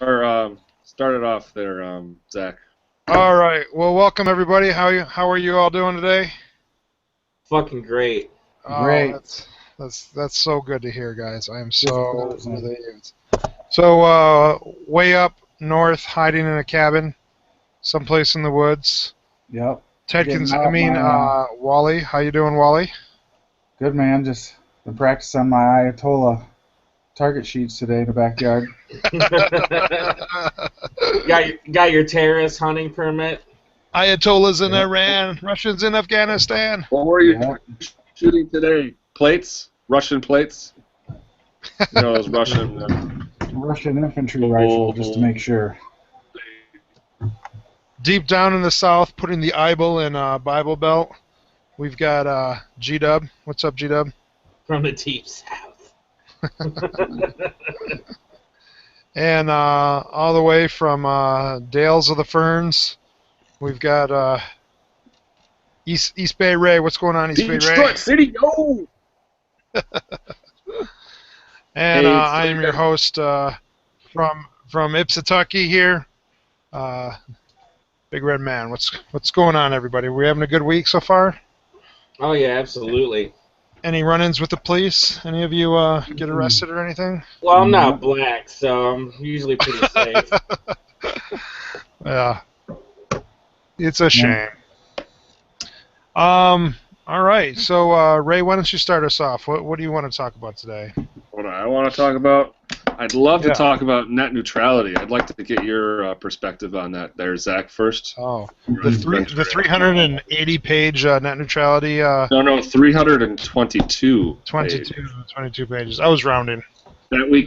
start it off there, Zach. All right. Well, welcome everybody. How are you all doing today? Fucking great. Oh, Great. that's so good to hear, guys. I am Just so closing. relieved. So, way up north, hiding in a cabin, someplace in the woods. Yep. Wally. How you doing, Wally? Good, man. Just been practicing my Ayatollah target sheets today in the backyard. got your terrorist hunting permit? Ayatollahs in Yep. Iran, Russians in Afghanistan. What were you Yep. shooting today? Plates? Russian plates? You know those Russian. Russian infantry rifle, just to make sure. Deep down in the south, putting the Bible in Bible Belt. We've got G-Dub. What's up, G-Dub? From the deep south. And all the way from Dales of the Ferns, we've got East Bay Ray. What's going on, East Bay Ray? Detroit City, yo! And Hey, I am your host from Ipsitucky here, Big Red Man. What's going on, everybody? We having a good week so far? Oh yeah, absolutely. Any run-ins with the police? Any of you get arrested or anything? Well, I'm not black, so I'm usually pretty safe. Yeah, it's a shame. All right. So Ray, why don't you start us off? What do you want to talk about today? What I want to talk about? I'd love to Yeah. talk about net neutrality. I'd like to get your perspective on that there, Zach, first. Oh, the 380-page net neutrality. No, 322. 22 pages. I was rounding. That we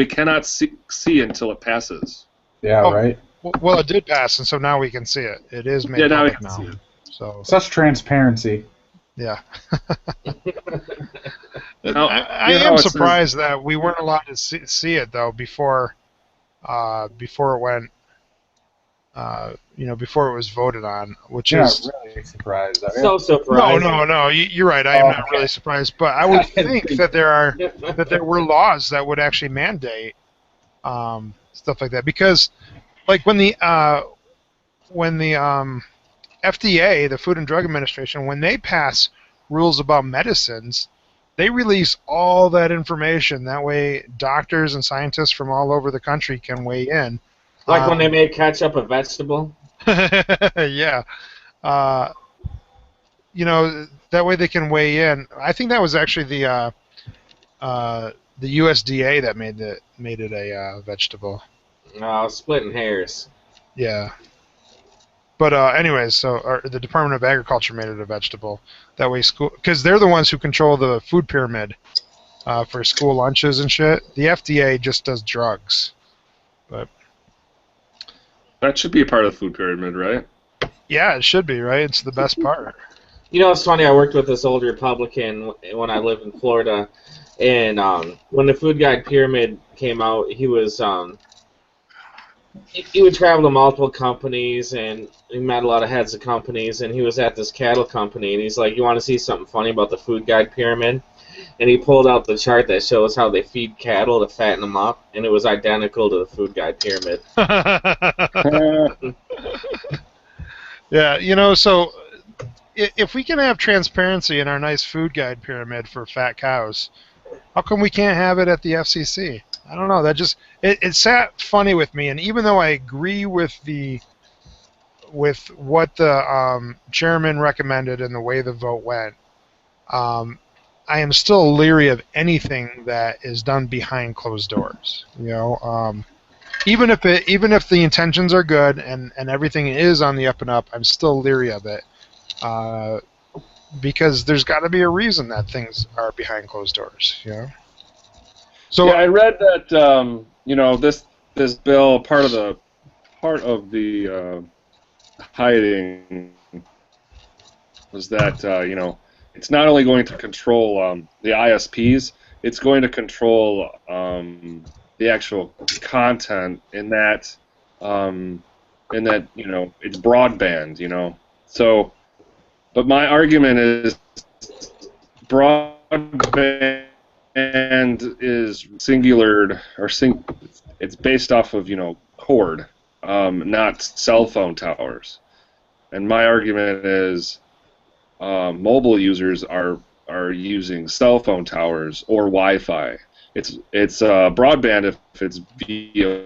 cannot see until it passes. Yeah, Oh. right. Well, it did pass, and so now we can see it. It is made Yeah, now we public can now. see it. So Such transparency. yeah. Now, I you know, am it says- surprised that we weren't allowed to see it though before it went. Before it was voted on, which You're is not really surprised, are you? So surprised. no. You're right. I am Oh, not okay. really surprised, but I would think that there were laws that would actually mandate stuff like that, because like when the FDA, the Food and Drug Administration, when they pass rules about medicines, they release all that information. That way, doctors and scientists from all over the country can weigh in. Like when they made ketchup a vegetable. Yeah. That way they can weigh in. I think that was actually the USDA that made it a vegetable. Splitting hairs. Yeah. But anyways, so the Department of Agriculture made it a vegetable. That way school, because they're the ones who control the food pyramid for school lunches and shit. The FDA just does drugs. But That should be a part of the food pyramid, right? yeah, it should be, right? It's the best part. You know, it's funny. I worked with this old Republican when I lived in Florida, and when the food guide pyramid came out, he was he would travel to multiple companies, and he met a lot of heads of companies, and he was at this cattle company, and he's like, "You want to see something funny about the food guide pyramid?" And he pulled out the chart that shows how they feed cattle to fatten them up, and it was identical to the food guide pyramid. Yeah, so if we can have transparency in our nice food guide pyramid for fat cows, how come we can't have it at the FCC? I don't know. That just it sat funny with me, and even though I agree with what the chairman recommended and the way the vote went, I am still leery of anything that is done behind closed doors. Even if the intentions are good and everything is on the up and up, I'm still leery of it because there's got to be a reason that things are behind closed doors. So yeah, I read that this bill part of the hiding was that it's not only going to control the ISPs, it's going to control the actual content in that it's broadband. So, but my argument is broadband is singular or it's based off of cord, not cell phone towers. And my argument is mobile users are using cell phone towers or Wi-Fi. It's broadband if it's via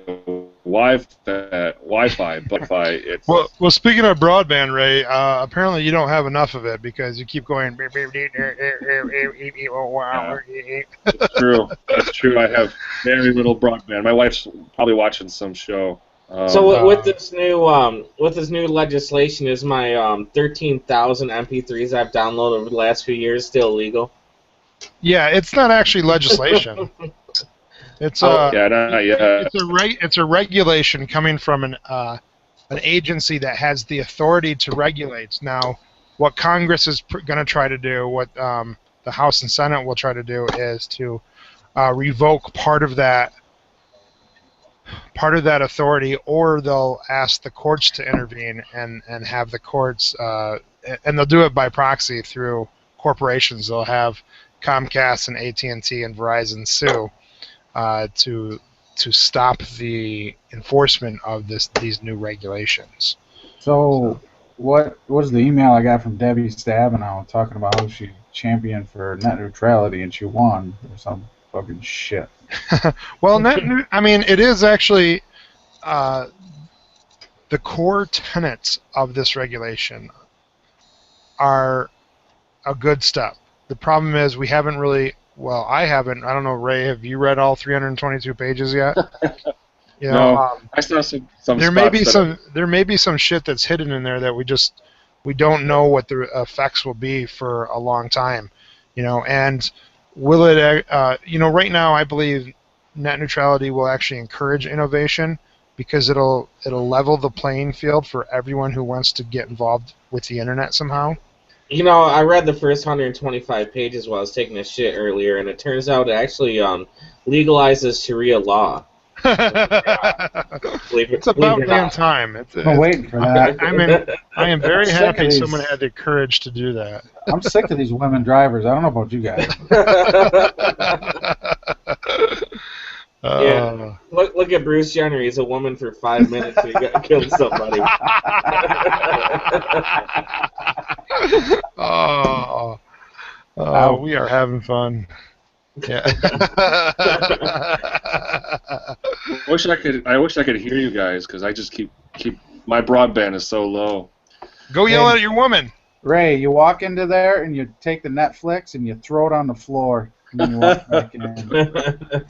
Wi-Fi, but it's Well, speaking of broadband, Ray, apparently you don't have enough of it because you keep going. it's true. It's true. I have very little broadband. My wife's probably watching some show. So with this new legislation, is my 13,000 MP3s I've downloaded over the last few years still illegal? Yeah, it's not actually legislation. It's not yet. It's a regulation coming from an agency that has the authority to regulate. Now, what Congress is going to try to do, what the House and Senate will try to do, is to revoke part of that authority, or they'll ask the courts to intervene and have the courts, and they'll do it by proxy through corporations. They'll have Comcast and AT&T and Verizon sue to stop the enforcement of these new regulations. So what was the email I got from Debbie Stabenow talking about how she championed for net neutrality and she won or some fucking shit? Well, it is actually the core tenets of this regulation are a good step. The problem is we haven't really. Well, I haven't. I don't know, Ray. Have you read all 322 pages yet? No, I saw some. There may be some shit that's hidden in there that we don't know what the effects will be for a long time. And will it? Right now, I believe net neutrality will actually encourage innovation because it'll level the playing field for everyone who wants to get involved with the internet somehow. I read the first 125 pages while I was taking a shit earlier, and it turns out it actually legalizes Sharia law. It's about damn time. I'm waiting for that. I am very happy someone had the courage to do that. I'm sick of these women drivers. I don't know about you guys. Yeah. Look at Bruce Jenner. He's a woman for 5 minutes and he killed somebody. We are having fun. Yeah. I wish I could hear you guys because I just keep my broadband is so low. Go yell at your woman. Ray, you walk into there and you take the Netflix and you throw it on the floor and then you walk back in.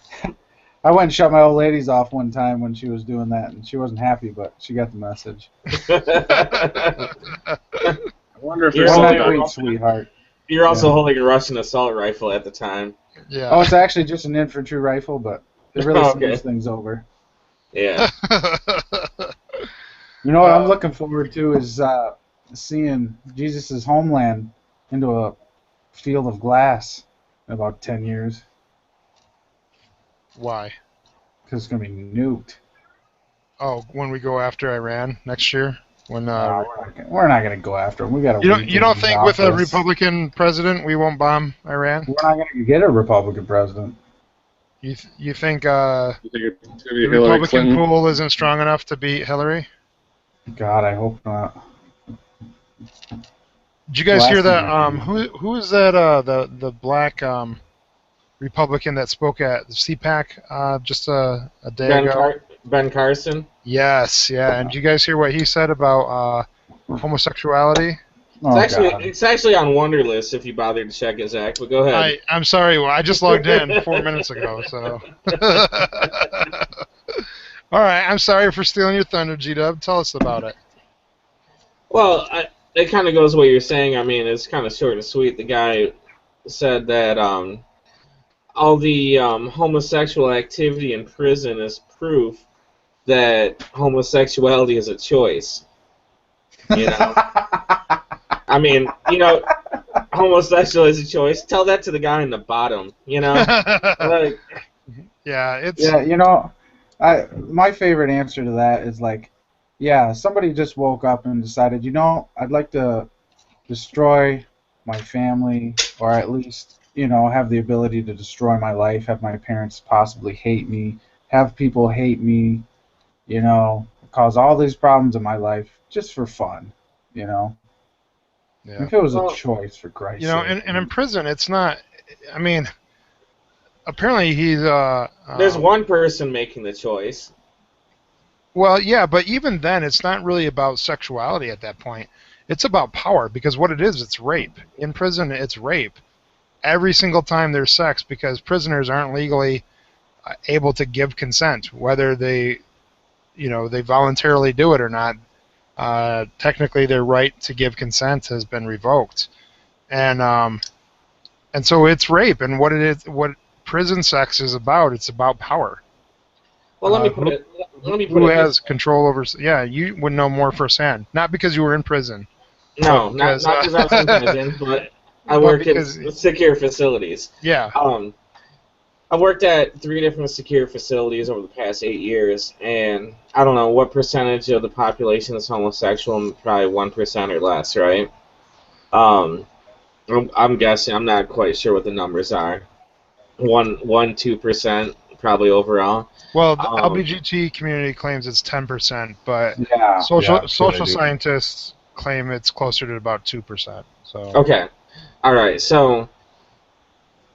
I went and shut my old ladies off one time when she was doing that, and she wasn't happy, but she got the message. I wonder if You're there's sweetheart. You're also holding a Russian assault rifle at the time. Yeah. Oh, it's actually just an infantry rifle, but it really smooths things over. Yeah. You know what I'm looking forward to is seeing Jesus' homeland into a field of glass in about 10 years. Why? Because it's going to be nuked. Oh, when we go after Iran next year? When we're not going to go after them. We got. You don't think with a Republican president we won't bomb Iran? We're not going to get a Republican president. You think it's gonna be the Republican pool isn't strong enough to beat Hillary? God, I hope not. Did you guys hear that? Who is that? The black Republican that spoke at the CPAC just a day ago? Ben Carson? Yes, yeah. And did you guys hear what he said about homosexuality? It's actually on Wonderlist if you bothered to check it, Zach, but go ahead. I'm sorry, well, I just logged in 4 minutes ago, so. All right, I'm sorry for stealing your thunder, G-Dub. Tell us about it. Well, it kind of goes what you're saying. I mean, it's kind of short and sweet. The guy said that all the homosexual activity in prison is proof that homosexuality is a choice. I mean, homosexual is a choice. Tell that to the guy in the bottom, Like, yeah, my favorite answer to that is like, yeah, somebody just woke up and decided, I'd like to destroy my family, or at least, have the ability to destroy my life, have my parents possibly hate me, have people hate me, cause all these problems in my life just for fun, Yeah. If it was a Well, choice, for Christ's You know, sake. and in prison, it's not. I mean, apparently he's There's one person making the choice. Well, yeah, but even then, it's not really about sexuality at that point. It's about power, because what it is, it's rape. In prison, it's rape. Every single time there's sex, because prisoners aren't legally able to give consent, whether they voluntarily do it or not. Technically, their right to give consent has been revoked, and so it's rape. And what prison sex is about, it's about power. Well, let me put it. Who has control over? Yeah, you would know more firsthand. Not because you were in prison. No, but not because I was in prison, but I but work in because- secure facilities. Yeah. I worked at 3 different secure facilities over the past 8 years, and I don't know what percentage of the population is homosexual. Probably 1% or less, right? I'm guessing. I'm not quite sure what the numbers are. 2% probably overall. Well, the LBGT community claims it's 10%, but Yeah. social scientists claim it's closer to about 2%. So. Okay. All right. So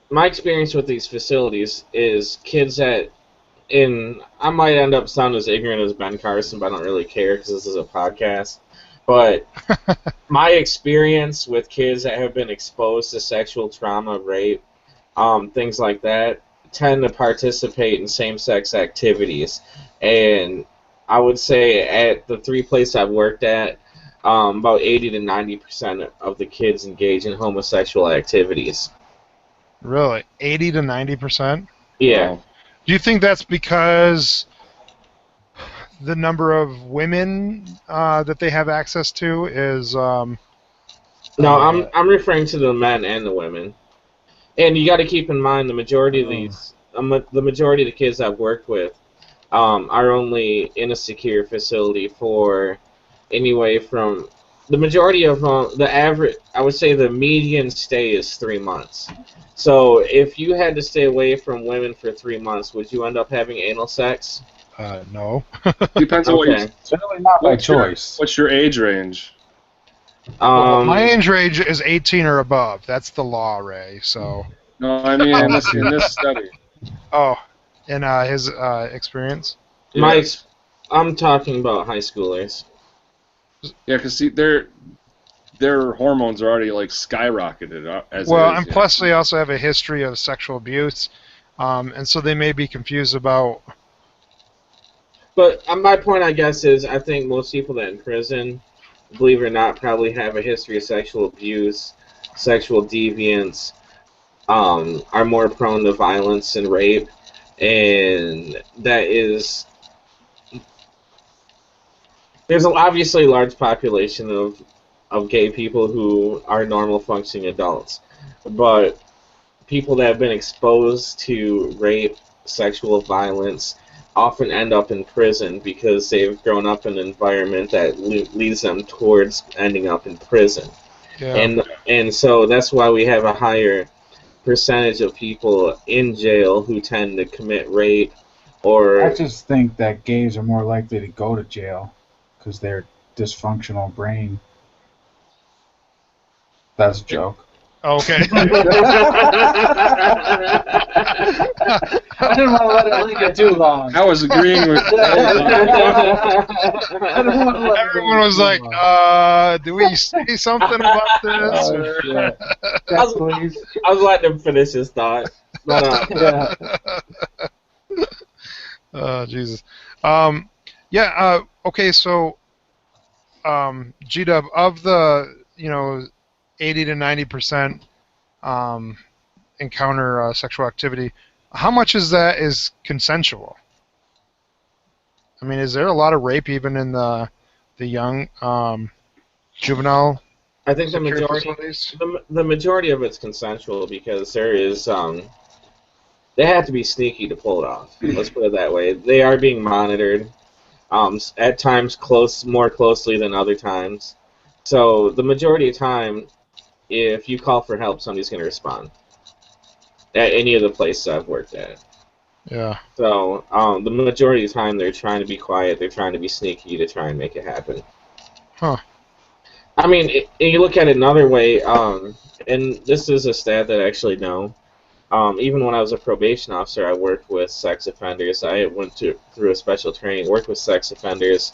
my experience with these facilities is kids I might end up sounding as ignorant as Ben Carson, but I don't really care because this is a podcast. But my experience with kids that have been exposed to sexual trauma, rape, things like that, tend to participate in same-sex activities. And I would say at the 3 places I've worked at, about 80 to 90% of the kids engage in homosexual activities. Really? 80 to 90%? Yeah. Wow. Do you think that's because the number of women that they have access to is... No, I'm referring to the men and the women. And you got to keep in mind the majority of the kids I've worked with are only in a secure facility for anyway from the majority of the average. I would say the median stay is 3 months. So if you had to stay away from women for 3 months, would you end up having anal sex? No. Depends on what Okay. you. Certainly not by choice. What's your age range? My age range is 18 or above. That's the law, Ray. So. No, I mean in this study. Oh, in his experience? I'm talking about high schoolers. Yeah, because see, their hormones are already like skyrocketed as Well, it is, and plus they also have a history of sexual abuse, and so they may be confused about. But my point, I guess, is I think most people that in prison, believe it or not, probably have a history of sexual abuse, sexual deviance, are more prone to violence and rape, and that is... There's obviously a large population of gay people who are normal functioning adults, but people that have been exposed to rape, sexual violence, often end up in prison because they've grown up in an environment that leads them towards ending up in prison. Yeah. And so that's why we have a higher percentage of people in jail who tend to commit rape or... I just think that gays are more likely to go to jail because they're dysfunctional brain. That's a joke. Okay. I didn't want to let it linger too long. I was agreeing with. Everyone was like, do we say something about this? Oh, or- shit. Yes, please. I was letting him finish his thought. But, Yeah. Oh, Jesus. Okay, so, G-Dub, of the, 80 to 90% encounter sexual activity, how much is that is consensual? I mean, is there a lot of rape even in the young juvenile I think the secure majority... facilities? The majority of it's consensual because there is they have to be sneaky to pull it off. Let's put it that way. They are being monitored, at times more closely than other times. So the majority of time, if you call for help, somebody's going to respond. At any of the places I've worked at. Yeah. So the majority of the time they're trying to be quiet, they're trying to be sneaky to try and make it happen. Huh. I mean, you look at it another way, and this is a stat that I actually know. Even when I was a probation officer, I worked with sex offenders. I went through a special training, worked with sex offenders.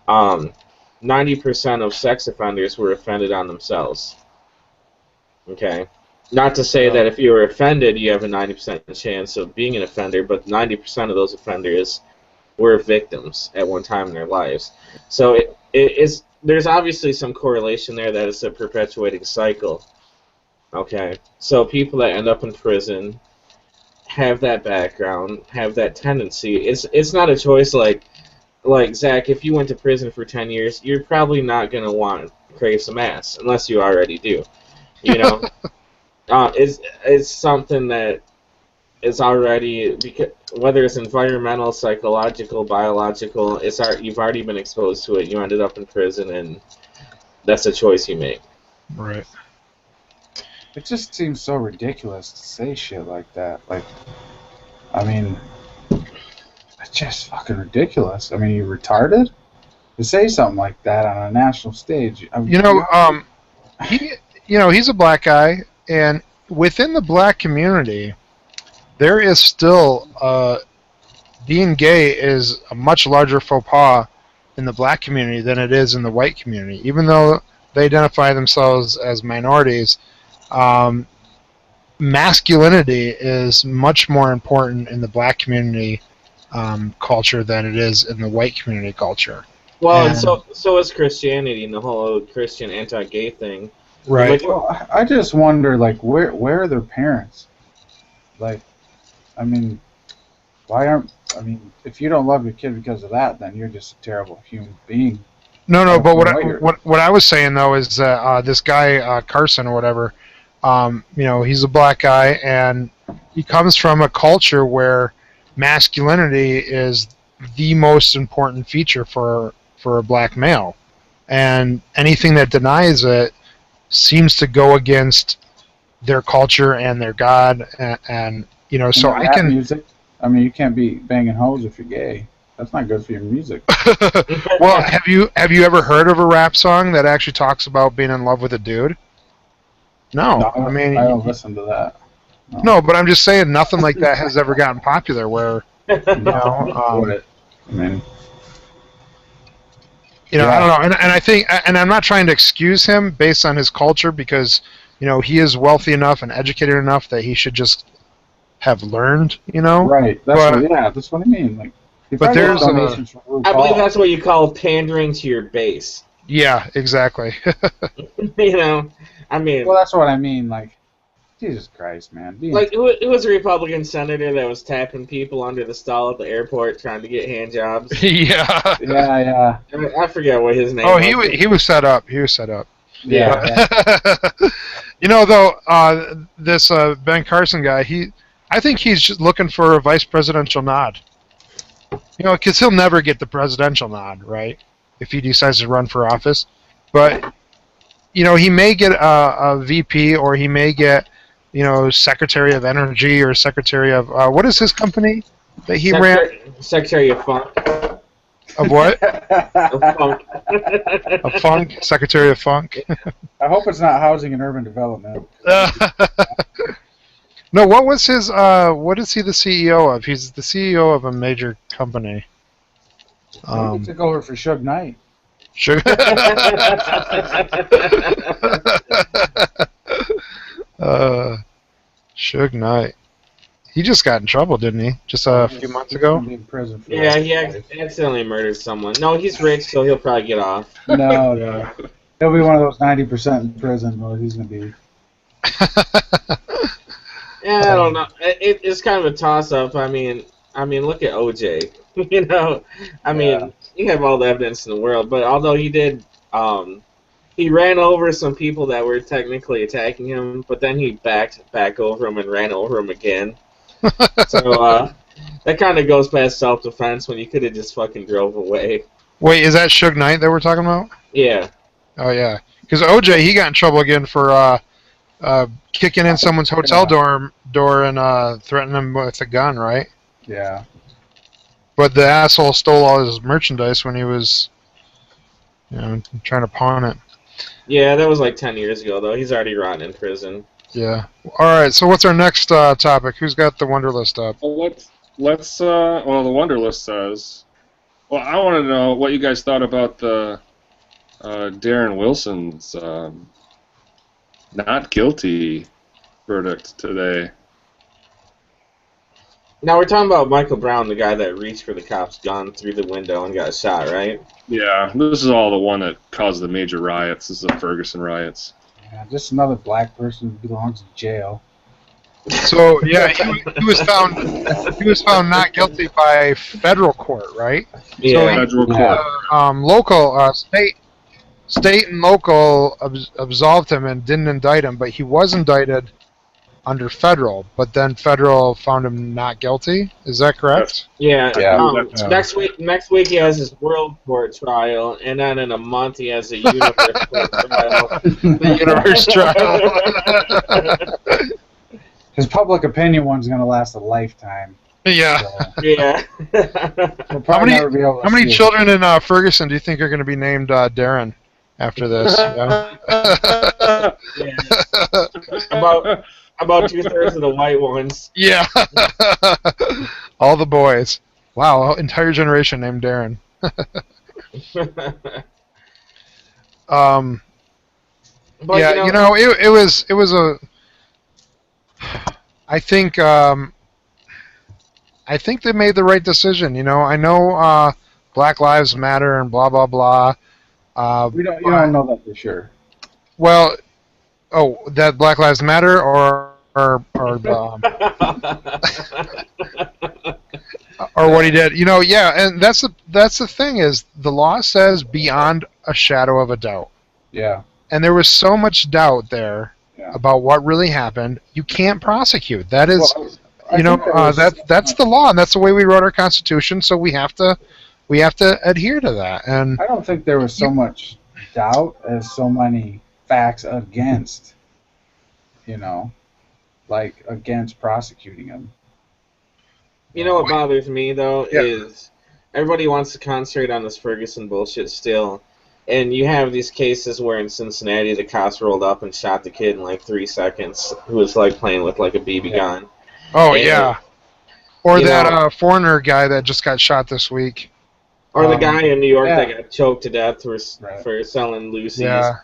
90% of sex offenders were offended on themselves. Okay? Not to say that if you were offended, you have a 90% chance of being an offender, but 90% of those offenders were victims at one time in their lives. So there's obviously some correlation there that it's a perpetuating cycle. Okay? So people that end up in prison have that background, have that tendency. It's not a choice like Zach, if you went to prison for 10 years, you're probably not going to want to crave some ass, unless you already do. You know? It's something that is already, because whether it's environmental, psychological, biological, you've already been exposed to it. You ended up in prison, and that's a choice you make. Right. It just seems so ridiculous to say shit like that. Like, I mean, it's just fucking ridiculous. I mean, you retarded to say something like that on a national stage. I mean, he's a black guy, and within the black community, there is still being gay is a much larger faux pas in the black community than it is in the white community. Even though they identify themselves as minorities, masculinity is much more important in the black community culture than it is in the white community culture. Well, and so is Christianity and the whole Christian anti-gay thing. Right. Well, I just wonder, like, where are their parents? Like, I mean, if you don't love your kid because of that, then you're just a terrible human being. No, but what I was saying though is that this guy Carson or whatever, he's a black guy and he comes from a culture where masculinity is the most important feature for a black male, and anything that denies it seems to go against their culture and their God, and so I can. Music. I mean, you can't be banging hoes if you're gay. That's not good for your music. Well, have you ever heard of a rap song that actually talks about being in love with a dude? No, I mean, I don't listen to that. No, but I'm just saying nothing like that has ever gotten popular. Where I mean. I don't know, and I think, and I'm not trying to excuse him based on his culture because, he is wealthy enough and educated enough that he should just have learned, Right. That's what I mean. Like, but there's donations from RuPaul. I believe that's what you call pandering to your base. Yeah, exactly. I mean. Well, that's what I mean. Like, Jesus Christ, man. Like, who was a Republican senator that was tapping people under the stall at the airport trying to get hand jobs? Yeah. Yeah. I forget what his name was. Oh, he was set up. He was set up. Yeah. Though, this Ben Carson guy, I think he's just looking for a vice presidential nod. Because he'll never get the presidential nod, right? If he decides to run for office. But, he may get a VP or he may get, Secretary of Energy or Secretary of... what is his company that he ran? Secretary of Funk. Of what? Of Funk. Of Funk? Secretary of Funk? I hope it's not Housing and Urban Development. No, what was his... what is he the CEO of? He's the CEO of a major company. He took over for Suge Knight. Suge Suge Knight. He just got in trouble, didn't he? Just a few months ago? In prison for yeah, he accidentally murdered someone. No, he's rich, so he'll probably get off. No. He'll be one of those 90% in prison where he's going to be. Yeah, I don't know. It's kind of a toss-up. I mean, look at OJ. You have all the evidence in the world, but although he did, he ran over some people that were technically attacking him, but then he backed back over him and ran over him again. So that kind of goes past self-defense when you could have just fucking drove away. Wait, is that Suge Knight that we're talking about? Yeah. Oh yeah, because OJ, he got in trouble again for kicking in someone's hotel door and threatening them with a gun, right? Yeah. But the asshole stole all his merchandise when he was, trying to pawn it. Yeah, that was like 10 years ago, though. He's already rotting in prison. Yeah. All right. So what's our next topic? Who's got the Wonder List up? Well, well, the Wonder List says. Well, I want to know what you guys thought about the Darren Wilson's not guilty verdict today. Now, we're talking about Michael Brown, the guy that reached for the cop's gun through the window and got shot, right? Yeah, this is all the one that caused the major riots. This is the Ferguson riots. Yeah, just another black person who belongs in jail. So yeah, he was found not guilty by federal court, right? Yeah. Federal court. Local state and local absolved him and didn't indict him, but he was indicted under federal. But then federal found him not guilty. Is that correct? Yeah. Yeah. Next week he has his world court trial, and then in a month he has a universe court trial. The universe trial. His public opinion one's going to last a lifetime. Yeah. So Yeah. we'll probably never be able to How many see it. children in Ferguson do you think are going to be named Darren after this? Yeah. Yeah. About 2/3 of the white ones. Yeah. All the boys. Wow, entire generation named Darren. But, Yeah, it was a. I think they made the right decision. I know Black Lives Matter and blah blah blah. You don't know that for sure. Well, that Black Lives Matter or or what he did. Yeah, and that's the thing is the law says beyond a shadow of a doubt. Yeah. And there was so much doubt there about what really happened. You can't prosecute. That is, that's the law, and that's the way we wrote our Constitution. So we have to adhere to that. And I don't think there was so much doubt as so many facts against, against prosecuting him. You know what bothers me, though, is everybody wants to concentrate on this Ferguson bullshit still. And you have these cases where in Cincinnati the cops rolled up and shot the kid in like 3 seconds who was like playing with like a BB gun. Oh, and, yeah. Or that foreigner guy that just got shot this week. Or the guy in New York that got choked to death for selling Lucy's. Yeah.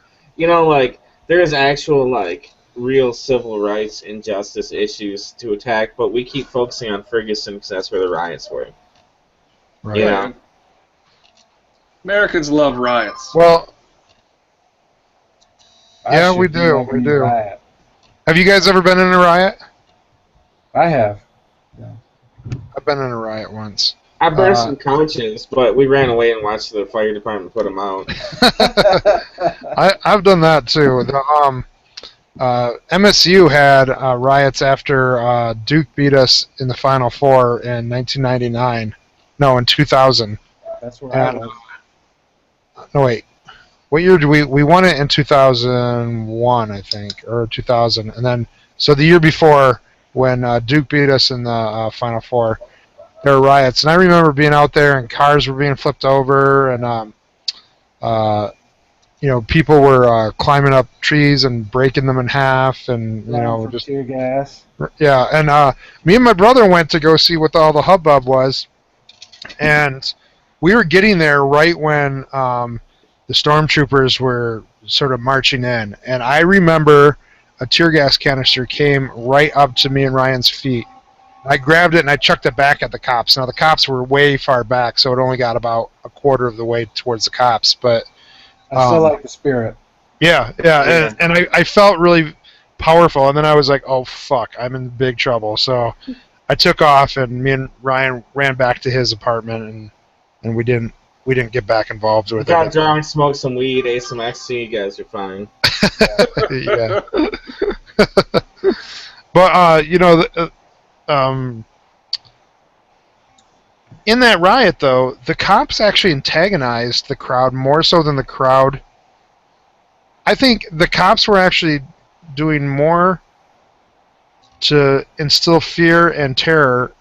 There's actual real civil rights and justice issues to attack, but we keep focusing on Ferguson because that's where the riots were. Right. You know? Americans love riots. Well, I we should be do. like We a do. riot. Have you guys ever been in a riot? I have. I've been in a riot once. I burned some couches, but we ran away and watched the fire department put them out. I've done that too. MSU had riots after Duke beat us in the Final Four in 1999. No, in 2000. That's where I And, was. no, wait. What year did we won it in 2001, I think, or 2000, and then so the year before when Duke beat us in the Final Four, there were riots, and I remember being out there and cars were being flipped over, and people were climbing up trees and breaking them in half, and just tear gas. yeah. And me and my brother went to go see what all the hubbub was, and we were getting there right when the stormtroopers were sort of marching in, and I remember a tear gas canister came right up to me and Ryan's feet. I grabbed it and I chucked it back at the cops. Now the cops were way far back, so it only got about a quarter of the way towards the cops. But I still like the spirit. yeah, and I felt really powerful. And then I was like, oh fuck, I'm in big trouble. So I took off, and me and Ryan ran back to his apartment, and we didn't get back involved with Got it. drunk, smoked some weed, ate some ecstasy. You guys are fine. Yeah. But in that riot, though, the cops actually antagonized the crowd more so than the crowd. I think the cops were actually doing more to instill fear and terror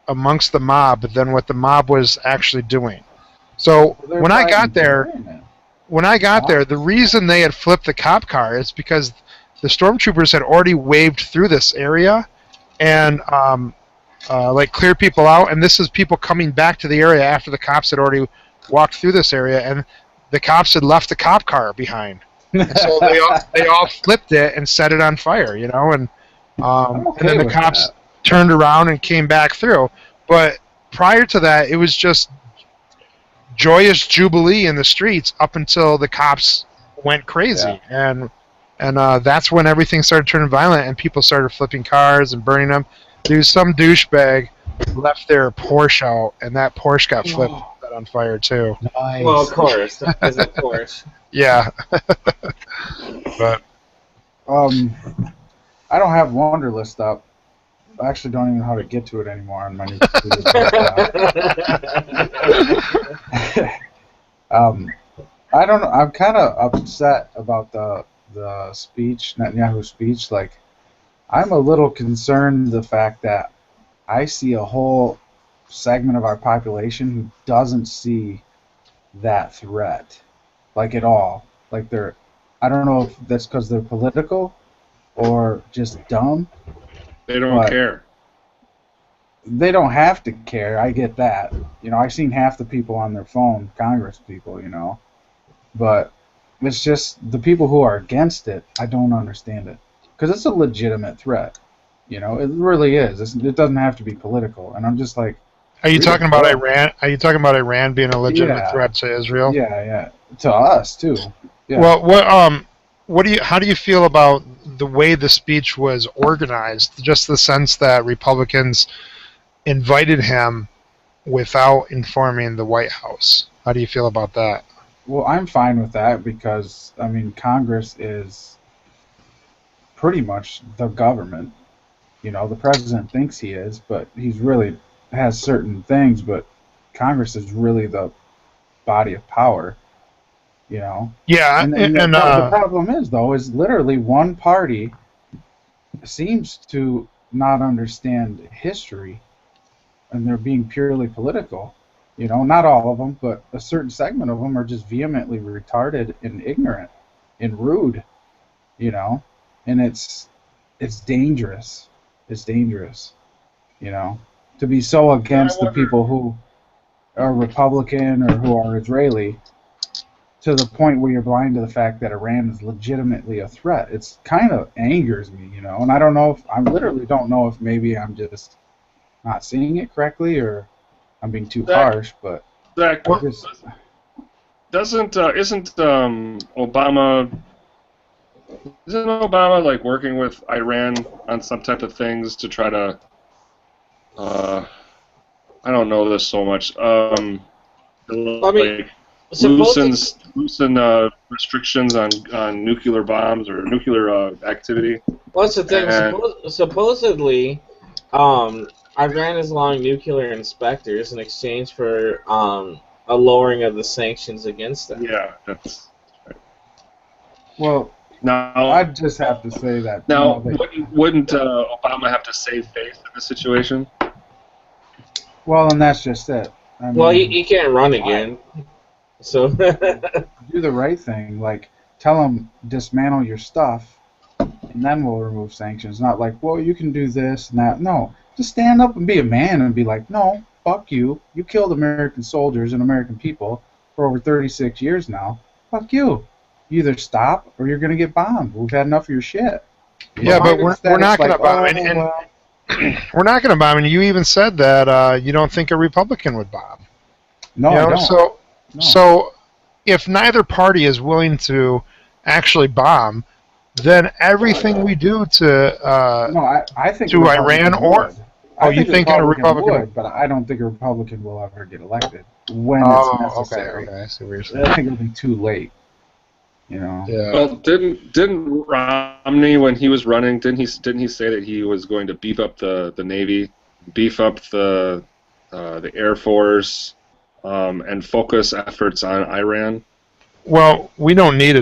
amongst the mob than what the mob was actually doing. So They're when I fighting got there, tyranny. the reason they had flipped the cop car is because the stormtroopers had already waved through this area and like clear people out, and this is people coming back to the area after the cops had already walked through this area, and the cops had left the cop car behind. And so they all flipped it and set it on fire, you know, and then the cops turned around and came back through. But prior to that, it was just joyous jubilee in the streets up until the cops went crazy, and that's when everything started turning violent and people started flipping cars and burning them. Dude, some douchebag left their Porsche out, and that Porsche got flipped and set on fire too. Nice. Well, of course, of course. Yeah, but I don't have Wunderlist up. I actually don't even know how to get to it anymore on my new computer. I don't know. I'm kind of upset about the speech, Netanyahu speech. Like, I'm a little concerned the fact that I see a whole segment of our population who doesn't see that threat, like at all. Like I don't know if that's because they're political or just dumb. They don't care. They don't have to care. I get that. You know, I've seen half the people on their phone, Congress people, you know. But it's just the people who are against it, I don't understand it. Because it's a legitimate threat. You know, it really is. It doesn't have to be political. And I'm just like... Are you talking about Iran? Are you talking about Iran being a legitimate threat to Israel? Yeah. To us, too. Yeah. Well, how do you feel about the way the speech was organized? Just the sense that Republicans invited him without informing the White House. How do you feel about that? Well, I'm fine with that because, I mean, Congress is pretty much the government. You know, the president thinks he is, but he's really has certain things, but Congress is really the body of power. You know. Yeah, and the problem is literally one party seems to not understand history, and they're being purely political. You know, not all of them, but a certain segment of them are just vehemently retarded and ignorant and rude. You know, and it's dangerous. It's dangerous. You know, to be so against the people who are Republican or who are Israeli, to the point where you're blind to the fact that Iran is legitimately a threat. It's kind of angers me, you know, and I literally don't know if maybe I'm just not seeing it correctly or I'm being too harsh, but isn't Obama like working with Iran on some type of things to try to I don't know this so much loosen restrictions on nuclear bombs or nuclear activity. Well, that's the thing. Supposedly, Iran is allowing nuclear inspectors in exchange for a lowering of the sanctions against them. Yeah, that's right. Well, now I'd just have to say that. Now, wouldn't Obama have to save face in this situation? Well, and that's just it. I mean, well, he can't run again. So do the right thing, like tell them dismantle your stuff, and then we'll remove sanctions. Not like, well, you can do this and that. No, just stand up and be a man and be like, no, fuck you. You killed American soldiers and American people for over 36 years now. Fuck you. You either stop or you're gonna get bombed. We've had enough of your shit. Yeah, but we're not gonna bomb. We're not gonna bomb. And you even said that you don't think a Republican would bomb. No, I don't. So, if neither party is willing to actually bomb, then everything we do to I think to Iran or you think a Republican would, but I don't think a Republican will ever get elected when it's necessary. Okay. I see what you're saying. I think it'll be too late. You know. Yeah. Well, didn't Romney, when he was running, didn't he say that he was going to beef up the Navy, beef up the Air Force, and focus efforts on Iran? Well, we don't need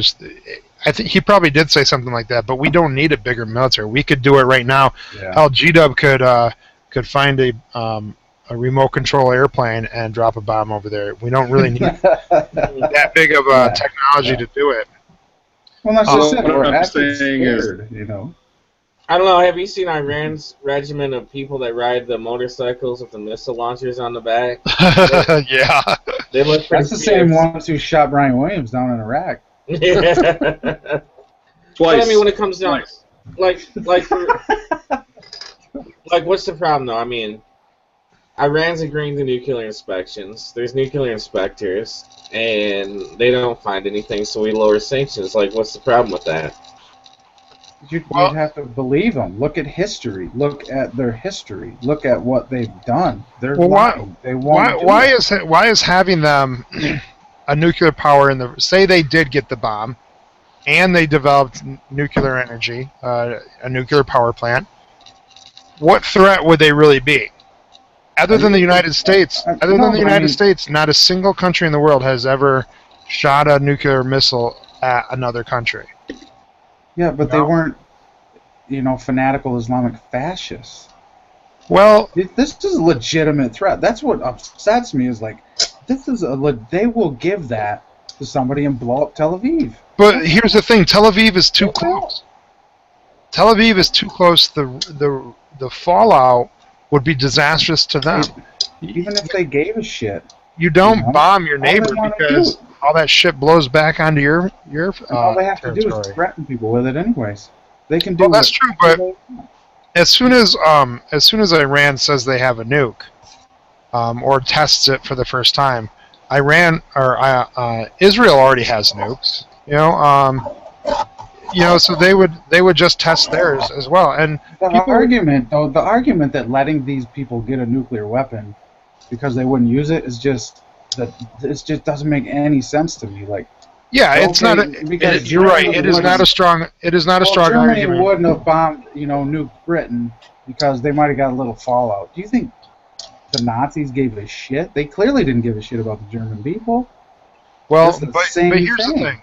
I think he probably did say something like that, but we don't need a bigger military. We could do it right now. Yeah. Hell, GW could find remote control airplane and drop a bomb over there. We don't really need that big of a technology to do it. Well, that's just it. What We're I'm actually saying is- scared, you know. I don't know. Have you seen Iran's regiment of people that ride the motorcycles with the missile launchers on the back? Yeah. They look pretty That's the same fierce. ones who shot Brian Williams down in Iraq. Yeah. Twice. But I mean, when it comes down, Twice. like, what's the problem though? I mean, Iran's agreeing to nuclear inspections. There's nuclear inspectors, and they don't find anything, so we lower sanctions. Like, what's the problem with that? You'd have to believe them. Look at history. Look at their history. Look at what they've done. They're lying. They won't do it. Why is having them a nuclear power in the say they did get the bomb, and they developed nuclear energy, a nuclear power plant? What threat would they really be? Other than the United States, States, not a single country in the world has ever shot a nuclear missile at another country. Yeah, but they weren't, fanatical Islamic fascists. Well, This is a legitimate threat. That's what upsets me. Is like, they will give that to somebody and blow up Tel Aviv. but here's the thing: Tel Aviv is too close. Tel Aviv is too close. The fallout would be disastrous to them. Even if they gave a shit. You don't bomb your All they neighbor wanna because do- all that shit blows back onto your All they have to do is territory. threaten people with it, anyways. They can do. Well, that's true, but as soon as Iran says they have a nuke, or tests it for the first time, Israel already has nukes. So they would just test theirs as well. And the argument that letting these people get a nuclear weapon because they wouldn't use it is just that it just doesn't make any sense to me. Like, yeah, it's not. because You're right. Germany It is not a strong. It is not a strong Germany argument. wouldn't have bombed, nuked Britain because they might have got a little fallout. Do you think the Nazis gave a shit? They clearly didn't give a shit about the German people. Well, It's the but same here's the thing. thing.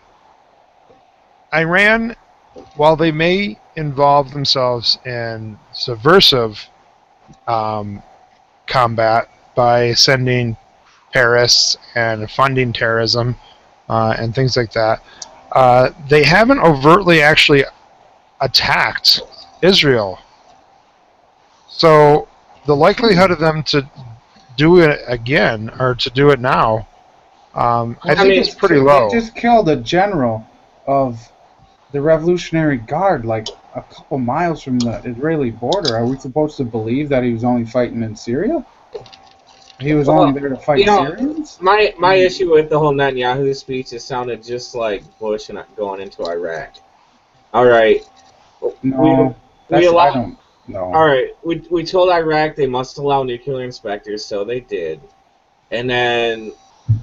Iran, while they may involve themselves in subversive combat by sending terrorists and funding terrorism and things like that, they haven't overtly actually attacked Israel. So the likelihood of them to do it again or to do it now, I think it's pretty low. They just killed a general of the Revolutionary Guard like a couple miles from the Israeli border. Are we supposed to believe that he was only fighting in Syria? He was only there to fight Syrians? My issue with the whole Netanyahu speech, it sounded just like Bush and going into Iraq. All right. No, we I allow, don't know. all right. We told Iraq they must allow nuclear inspectors, so they did. And then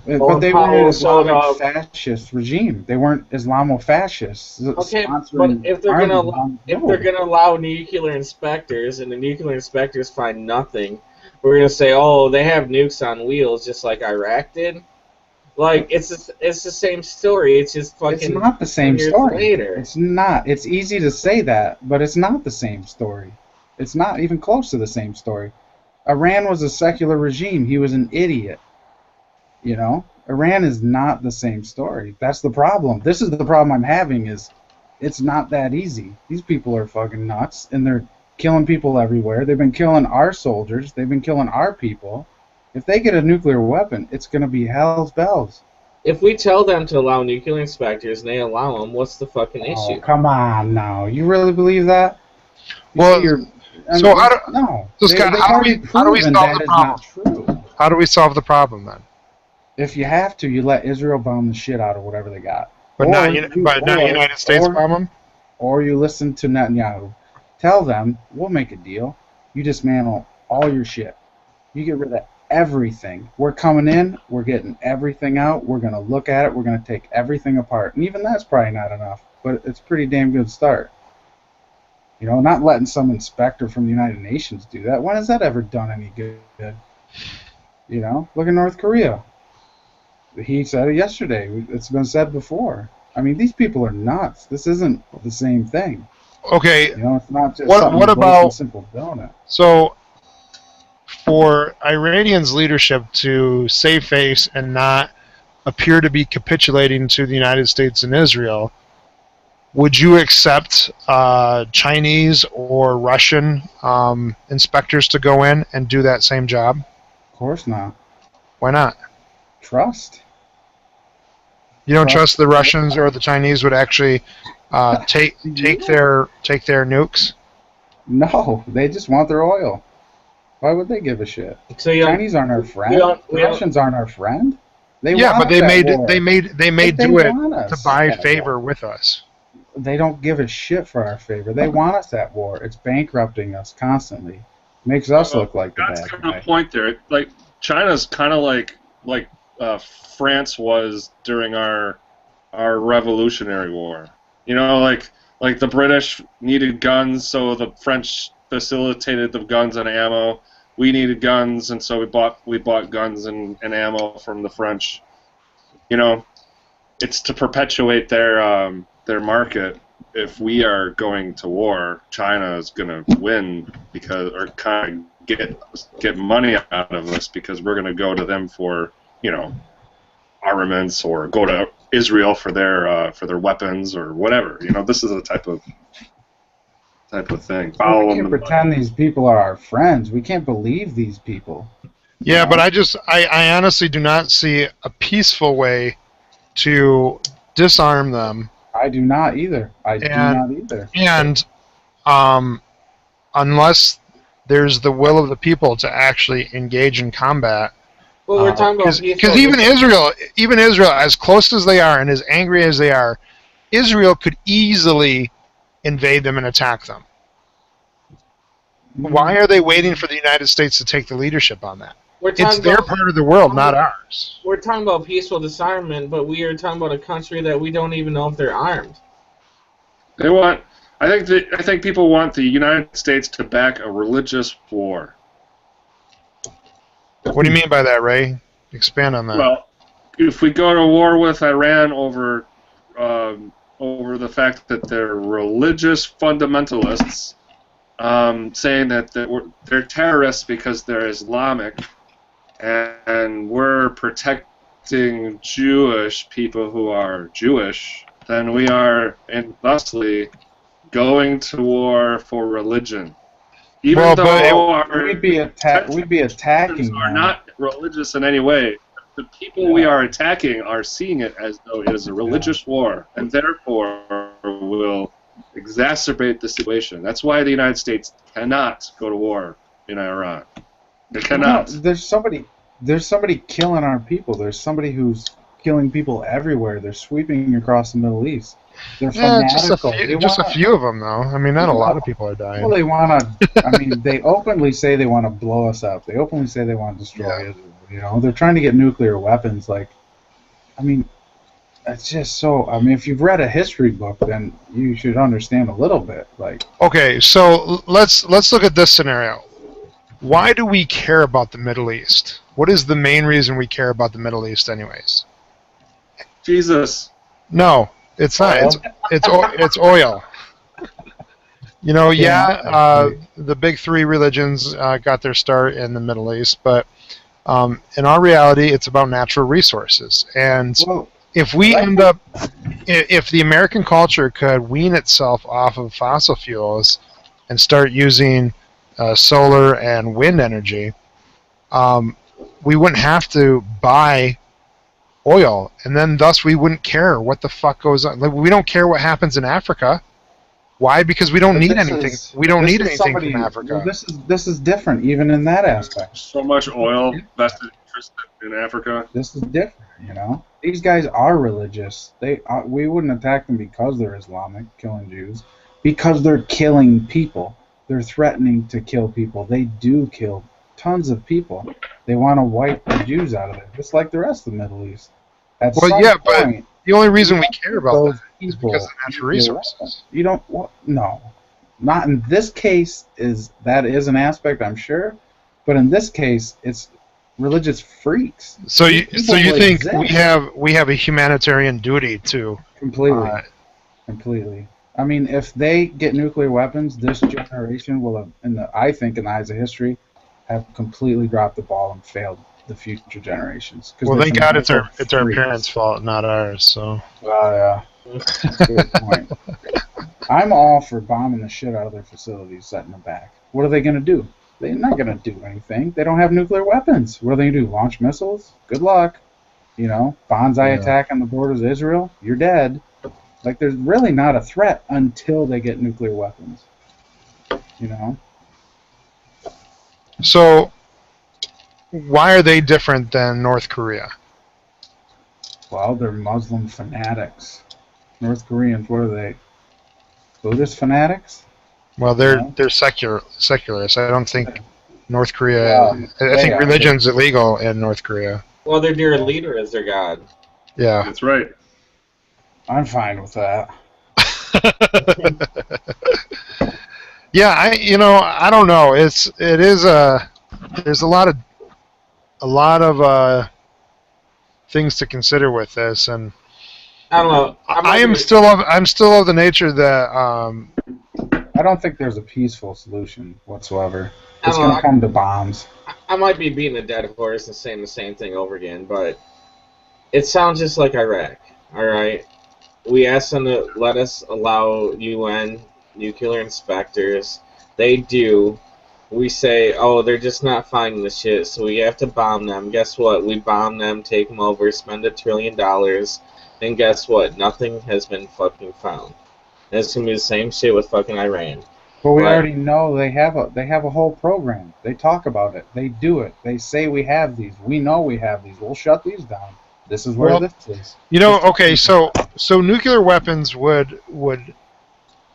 But they were an Powell showed Islamic up. fascist regime. They weren't Islamo-fascists. Okay, but sponsoring if they're armies gonna on the if road. they're gonna allow nuclear inspectors and the nuclear inspectors find nothing, we're gonna say, oh, they have nukes on wheels, just like Iraq did. Like it's the same story. It's just fucking. It's not the same years story. later. It's not. It's easy to say that, but it's not the same story. It's not even close to the same story. Iran was a secular regime. He was an idiot. Iran is not the same story. That's the problem. This is the problem I'm having is it's not that easy. These people are fucking nuts, and they're killing people everywhere. They've been killing our soldiers. They've been killing our people. If they get a nuclear weapon, it's going to be hell's bells. If we tell them to allow nuclear inspectors and they allow them, what's the fucking Oh, issue? come on now. You really believe that? Well, so how do- no. so Scott, They've how do already we solve proven the that is problem? not true. How do we solve the problem then? If you have to, you let Israel bomb the shit out of whatever they got. But Or not you- United States or- problem. Or you listen to Netanyahu. Tell them, we'll make a deal. You dismantle all your shit. You get rid of everything. We're coming in. We're getting everything out. We're going to look at it. We're going to take everything apart. And even that's probably not enough. But it's a pretty damn good start. Not letting some inspector from the United Nations do that. When has that ever done any good? Look at North Korea. He said it yesterday. It's been said before. I mean, these people are nuts. This isn't the same thing. Okay, It's not just What something basic about- and simple donut. so for Iranians' leadership to save face and not appear to be capitulating to the United States and Israel, would you accept Chinese or Russian inspectors to go in and do that same job? Of course not. Why not? Trust. You don't trust the Russians or the Chinese would actually take their nukes? No, they just want their oil. Why would they give a shit? So Chinese aren't our friend. Russians aren't our friend. They yeah, want but they that made war. they made But do it want us to buy at favor war. with us. They don't give a shit for our favor. They want us at war. It's bankrupting us constantly. Makes us look like the That's bad kind guy. of the point there. Like China's kind of like France was during our Revolutionary War. You know, like the British needed guns, so the French facilitated the guns and ammo. We needed guns, and so we bought guns and ammo from the French. You know, it's to perpetuate their market. If we are going to war, China is going to win or kind of get money out of us because we're going to go to them for, you know, armaments, or go to Israel for their weapons or whatever. You know, this is the type of thing. We can't pretend these people are our friends. We can't believe these people. Yeah, but I honestly do not see a peaceful way to disarm them. I do not either. And unless there's the will of the people to actually engage in combat. Well, we're talking about because even Israel, as close as they are and as angry as they are, Israel could easily invade them and attack them. Why are they waiting for the United States to take the leadership on that? It's their part of the world, not ours. We're talking about peaceful disarmament, but we are talking about a country that we don't even know if they're armed. They want. I think people want the United States to back a religious war. What do you mean by that, Ray? Expand on that. Well, if we go to war with Iran over the fact that they're religious fundamentalists, saying that they're terrorists because they're Islamic, and we're protecting Jewish people who are Jewish, then we are, and thusly, going to war for religion. Even though we'd be attacking are not religious in any way, the people we are attacking are seeing it as though it is a religious war, and therefore will exacerbate the situation. That's why the United States cannot go to war in Iran. They cannot. No, there's somebody killing our people. There's somebody who's killing people everywhere. They're sweeping across the Middle East. They're fanatical. Just a few of them, though. I mean, not a lot of people are dying. Well, they want to. I mean, they openly say they want to blow us up. They openly say they want to destroy Israel. You know, they're trying to get nuclear weapons. Like, I mean, it's just so. I mean, if you've read a history book, then you should understand a little bit. Like, okay, so let's look at this scenario. Why do we care about the Middle East? What is the main reason we care about the Middle East, anyways? Jesus. No, it's not. It's oil. You know, the big three religions got their start in the Middle East, but in our reality, it's about natural resources. And if we end up, if the American culture could wean itself off of fossil fuels and start using solar and wind energy, we wouldn't have to buy oil, and then thus we wouldn't care what the fuck goes on. Like, we don't care what happens in Africa. Why? Because we don't need anything. We don't need anything from Africa. Well, this is different, even in that aspect. So much oil vested interest in Africa. This is different, you know. These guys are religious. We wouldn't attack them because they're Islamic, killing Jews, because they're killing people. They're threatening to kill people. They do kill tons of people. They want to wipe the Jews out of there, just like the rest of the Middle East. But the only reason we care about that is because of natural resources. You don't. No, not in this case. That is an aspect, I'm sure, but in this case, it's religious freaks. So you think we have a humanitarian duty to completely. I mean, if they get nuclear weapons, this generation will have, I think, in the eyes of history, have completely dropped the ball and failed the future generations. Well, thank God it's our freaks. parents' fault, not ours. So. Well, yeah. Good point. I'm all for bombing the shit out of their facilities, setting them back. What are they going to do? They're not going to do anything. They don't have nuclear weapons. What are they going to do? Launch missiles? Good luck. You know, Banzai attack on the borders of Israel? You're dead. Like, there's really not a threat until they get nuclear weapons. You know? So, why are they different than North Korea? Well, they're Muslim fanatics. North Koreans, what are they? Buddhist fanatics? Well, they're secularists. I don't think North Korea. I think religion's illegal in North Korea. Well, their leader is their god. Yeah. That's right. I'm fine with that. Yeah, I don't know. There's a lot of things to consider with this, and I don't know. I'm still of the nature that I don't think there's a peaceful solution whatsoever. It's going to come to bombs. I might be beating a dead horse and saying the same thing over again, but it sounds just like Iraq. All right, we asked them to let us allow UN nuclear inspectors. They do. We say, oh, they're just not finding the shit, so we have to bomb them. Guess what? We bomb them, take them over, spend $1 trillion, and guess what? Nothing has been fucking found. And it's gonna be the same shit with fucking Iran. But we already know they have a whole program. They talk about it. They do it. They say we have these. We know we have these. We'll shut these down. This is where this is. Okay, so nuclear weapons would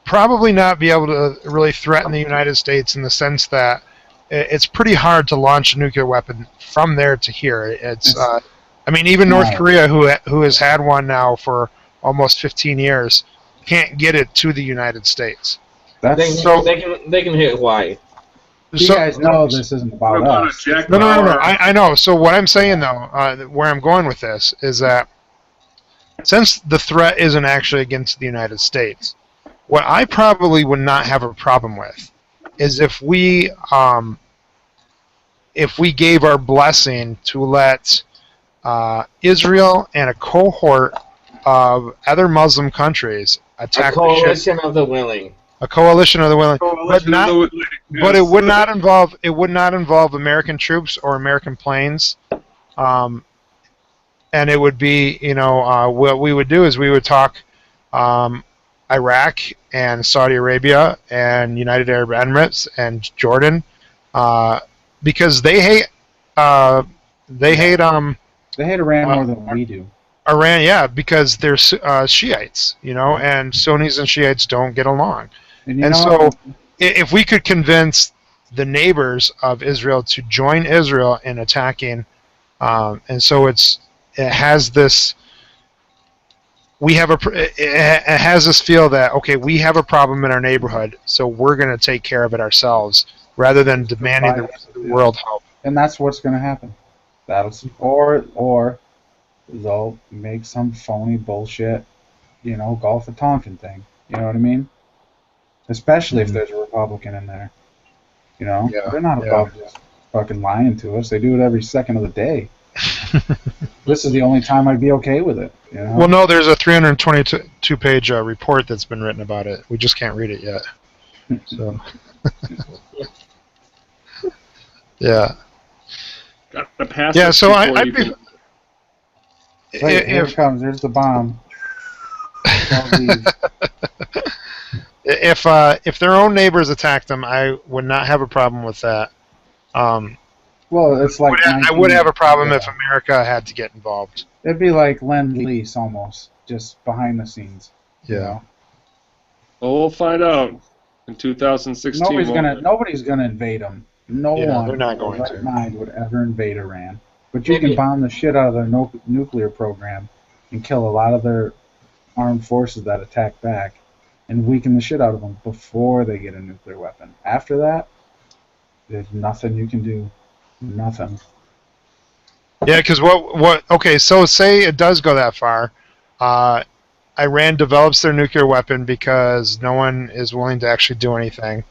probably not be able to really threaten the United States in the sense that it's pretty hard to launch a nuclear weapon from there to here. It's even North Korea, who has had one now for almost 15 years, can't get it to the United States. They can hit Hawaii. You guys know this isn't about us. No. I know. So what I'm saying, though, where I'm going with this is that since the threat isn't actually against the United States, what I probably would not have a problem with is if we gave our blessing to let Israel and a cohort of other Muslim countries attack a coalition of the willing. A coalition of the willing, but it would not involve American troops or American planes, and it would be what we would do is we would talk Iraq and Saudi Arabia and United Arab Emirates and Jordan, because they hate Iran more than we do. Iran, yeah, because they're Shiites, and Sunnis and Shiites don't get along. And so if we could convince the neighbors of Israel to join Israel in attacking, and so it has this feel that, okay, we have a problem in our neighborhood, so we're going to take care of it ourselves rather than demanding the rest of the world help. And that's what's going to happen. Or they'll make some phony bullshit, Gulf of Tonkin thing. You know what I mean? Especially if there's a Republican in there. They're not above just fucking lying to us. They do it every second of the day. This is the only time I'd be okay with it. Well, no, there's a 322-page report that's been written about it. We just can't read it yet. So, yeah. Gotta pass yeah. So I'd be. Here it comes. There's the bomb. If their own neighbors attacked them, I would not have a problem with that. Well, it's like I would have a problem if America had to get involved. It'd be like Lend-Lease almost, just behind the scenes. Yeah. Well, we'll find out in 2016. Nobody's gonna invade them. No one they're not going to. Mind would ever invade Iran. But you can bomb the shit out of their nuclear program and kill a lot of their armed forces that attack back and weaken the shit out of them before they get a nuclear weapon. After that, there's nothing you can do. Nothing. Yeah, because okay, so say it does go that far. Iran develops their nuclear weapon because no one is willing to actually do anything,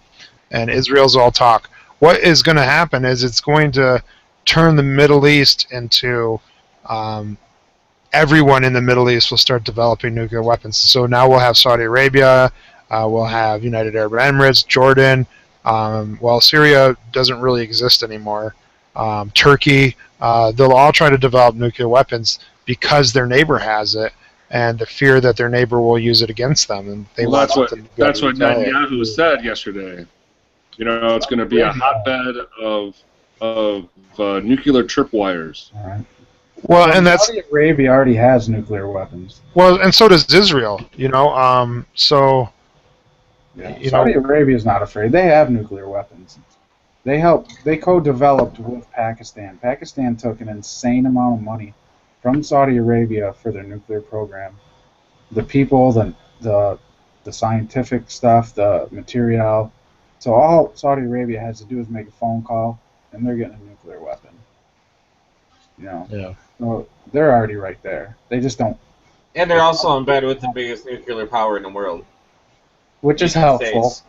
and Israel's all talk. what is going to happen is it's going to turn the Middle East into everyone in the Middle East will start developing nuclear weapons. So now we'll have Saudi Arabia, we'll have United Arab Emirates, Jordan. Well, Syria doesn't really exist anymore. Turkey, they'll all try to develop nuclear weapons because their neighbor has it, and the fear that their neighbor will use it against them. And they Well, want them to be that's able what to retaliate. Netanyahu said yesterday. You know, it's going to be a hotbed of nuclear tripwires. All right. Well, and that's Saudi Arabia already has nuclear weapons. well, and so does Israel. You know, so Yeah. You Saudi know- Arabia is not afraid. They have nuclear weapons. They co-developed with Pakistan. Pakistan took an insane amount of money from Saudi Arabia for their nuclear program. The people, the scientific stuff, the material. So all Saudi Arabia has to do is make a phone call, and they're getting a nuclear weapon. You know, yeah. so they're already right there. They just don't, And they're also in bed with the biggest nuclear power in the world. which is United helpful. States.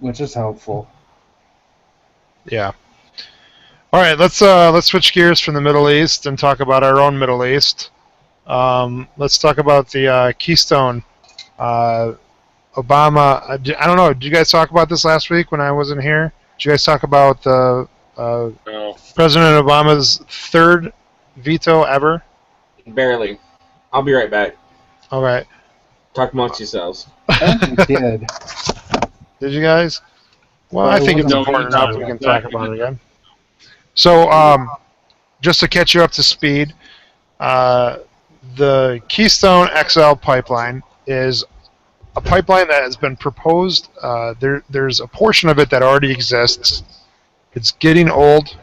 Which is helpful. Yeah. All right, let's switch gears from the Middle East and talk about our own Middle East. Let's talk about the Keystone. Obama. I don't know. Did you guys talk about this last week when I wasn't here? Did you guys talk about the No. President Obama's third veto ever? Barely. I'll be right back. All right. Talk amongst yourselves. I think we did. Did you guys? Well, Well, I think it's no, important we enough didn't. we can talk about it again. So, just to catch you up to speed, the Keystone XL pipeline is a pipeline that has been proposed. There's a portion of it that already exists. It's getting old.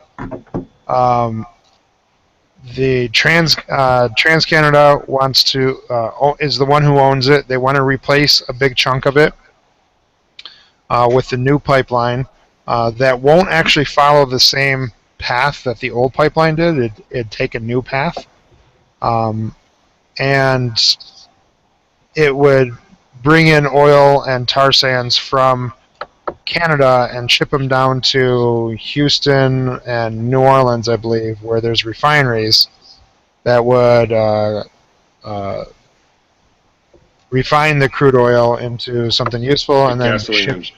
The TransCanada wants to is the one who owns it. They want to replace a big chunk of it with the new pipeline that won't actually follow the same path that the old pipeline did. It'd take a new path, and it would bring in oil and tar sands from Canada and ship them down to Houston and New Orleans, I believe, where there's refineries that would refine the crude oil into something useful and then Gasoline. ship,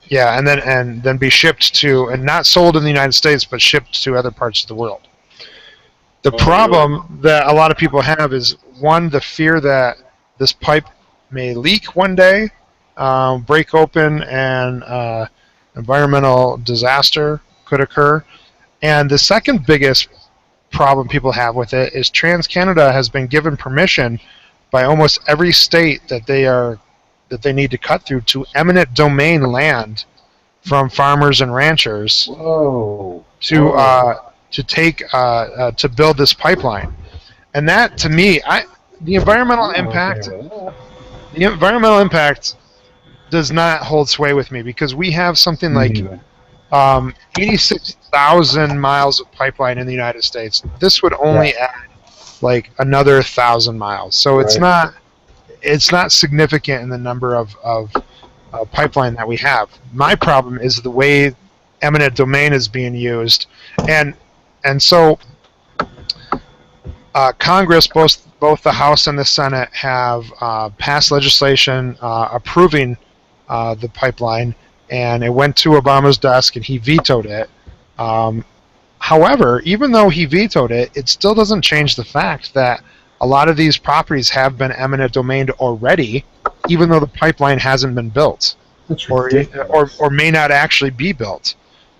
yeah, and then be shipped to, and not sold in the United States, but shipped to other parts of the world. The Oh, problem that a lot of people have is, one, the fear that this pipe may leak one day, break open, and environmental disaster could occur. And the second biggest problem people have with it is TransCanada has been given permission by almost every state that they need to cut through to eminent domain land from farmers and ranchers Whoa. to take to build this pipeline. And that, to me, the environmental impact. Okay with that. The environmental impact does not hold sway with me, because we have something like Neither. 86,000 miles of pipeline in the United States. This would only add like another 1,000 miles. So it's Right. not significant in the number of pipeline that we have. My problem is the way eminent domain is being used, and so Congress, both the House and the Senate, have passed legislation approving the pipeline, and it went to Obama's desk, and he vetoed it. However, even though he vetoed it, it still doesn't change the fact that a lot of these properties have been eminent domained already, even though the pipeline hasn't been built, That's or ridiculous. may not actually be built.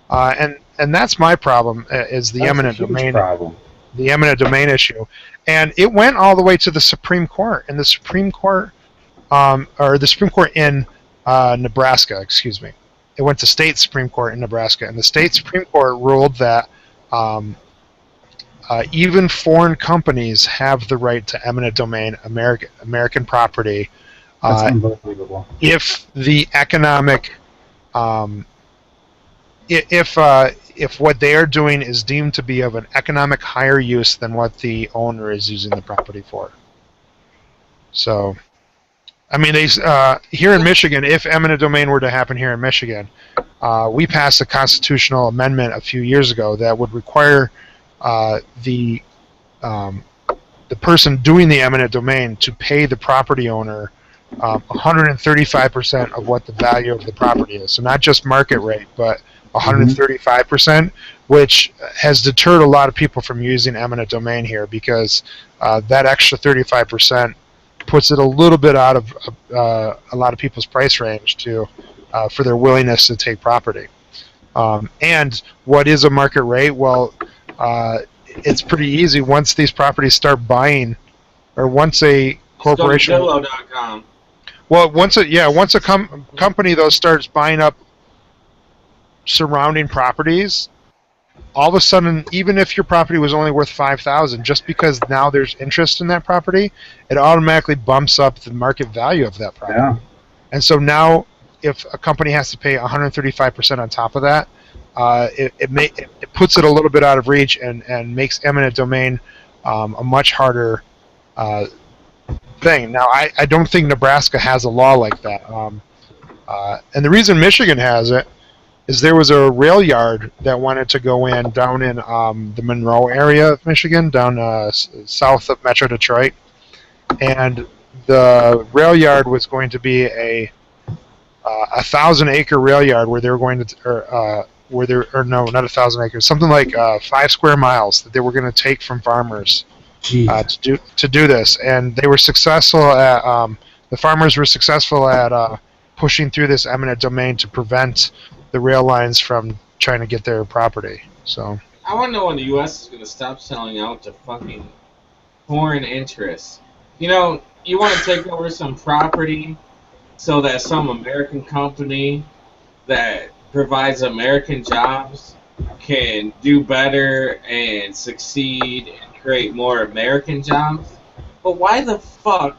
And that's my problem, is the That's a eminent huge domain. problem. The eminent domain issue, and it went all the way to the Supreme Court. And the Supreme Court, or the Supreme Court in Nebraska, excuse me, it went to state Supreme Court in Nebraska, and the state Supreme Court ruled that even foreign companies have the right to eminent domain American property That's unbelievable. if the economic if what they are doing is deemed to be of an economic higher use than what the owner is using the property for. So, I mean, here in Michigan, if eminent domain were to happen here in Michigan, we passed a constitutional amendment a few years ago that would require the person doing the eminent domain to pay the property owner 135% of what the value of the property is. So not just market rate, but 135%, which has deterred a lot of people from using eminent domain here because that extra 35% puts it a little bit out of a lot of people's price range for their willingness to take property. And what is a market rate? Well, it's pretty easy once these properties start buying, or once a corporation. Go to Zillow.com. Well, once a company though starts buying up surrounding properties, all of a sudden, even if your property was only worth $5,000, just because now there's interest in that property, it automatically bumps up the market value of that property. Yeah. And so now, if a company has to pay 135% on top of that, it puts it a little bit out of reach and makes eminent domain a much harder thing. Now, I don't think Nebraska has a law like that. And the reason Michigan has it is there was a rail yard that wanted to go in down in the Monroe area of Michigan, down south of Metro Detroit. And the rail yard was going to be a 1,000-acre rail yard where they were going to, no, not 1,000 acres, something like 5 square miles that they were going to take from farmers to do this. And they were successful at, the farmers were successful at pushing through this eminent domain to prevent the rail lines from trying to get their property. So I want to know when the U.S. is going to stop selling out to fucking foreign interests. You know, you want to take over some property so that some American company that provides American jobs can do better and succeed and create more American jobs. But why the fuck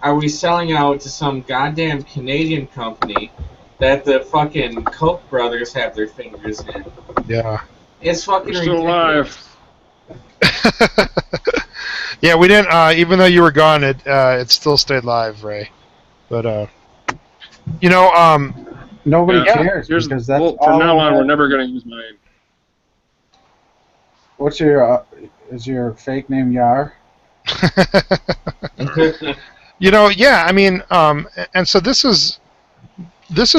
are we selling out to some goddamn Canadian company that the fucking Koch brothers have their fingers in? yeah. It's fucking We're still ridiculous. alive. Yeah, we didn't. Even though you were gone, it still stayed live, Ray. But you know, Nobody Yeah. cares Here's, because that's well, all. from now on, that- we're never going to use mine. What's your is your fake name Yar? you know, yeah. I mean, and so this is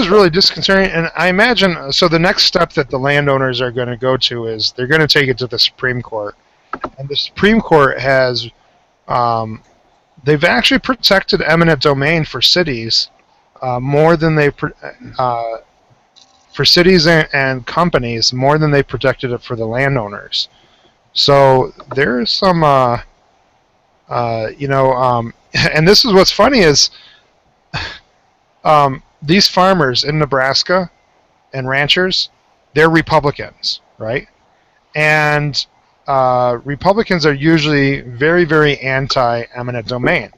really disconcerting. And I imagine so. The next step that the landowners are going to go to is they're going to take it to the Supreme Court, and the Supreme Court has they've actually protected eminent domain for cities more than they for cities and companies more than they protected it for the landowners. So there's some, and this is what's funny is these farmers in Nebraska and ranchers, they're Republicans, right? And Republicans are usually very, very anti-eminent domain.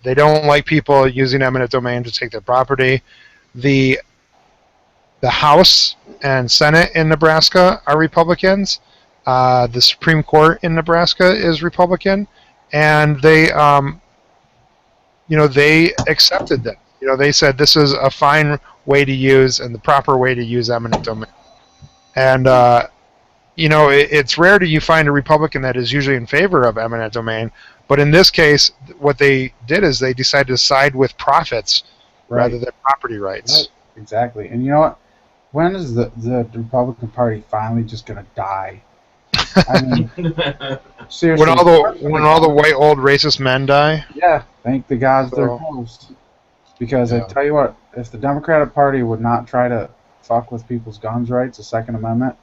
They don't like people using eminent domain to take their property. The House and Senate in Nebraska are Republicans. The Supreme Court in Nebraska is Republican, and they accepted that. You know, they said this is a fine way to use and the proper way to use eminent domain. And it's rare that you find a Republican that is usually in favor of eminent domain. But in this case, what they did is they decided to side with profits rather than property rights. Right. Exactly. And you know what? When is the Republican Party finally just going to die? I mean, seriously. When all the white old racist men die? Yeah, thank the gods they're closed. Because I tell you what, if the Democratic Party would not try to fuck with people's guns rights, the Second Amendment,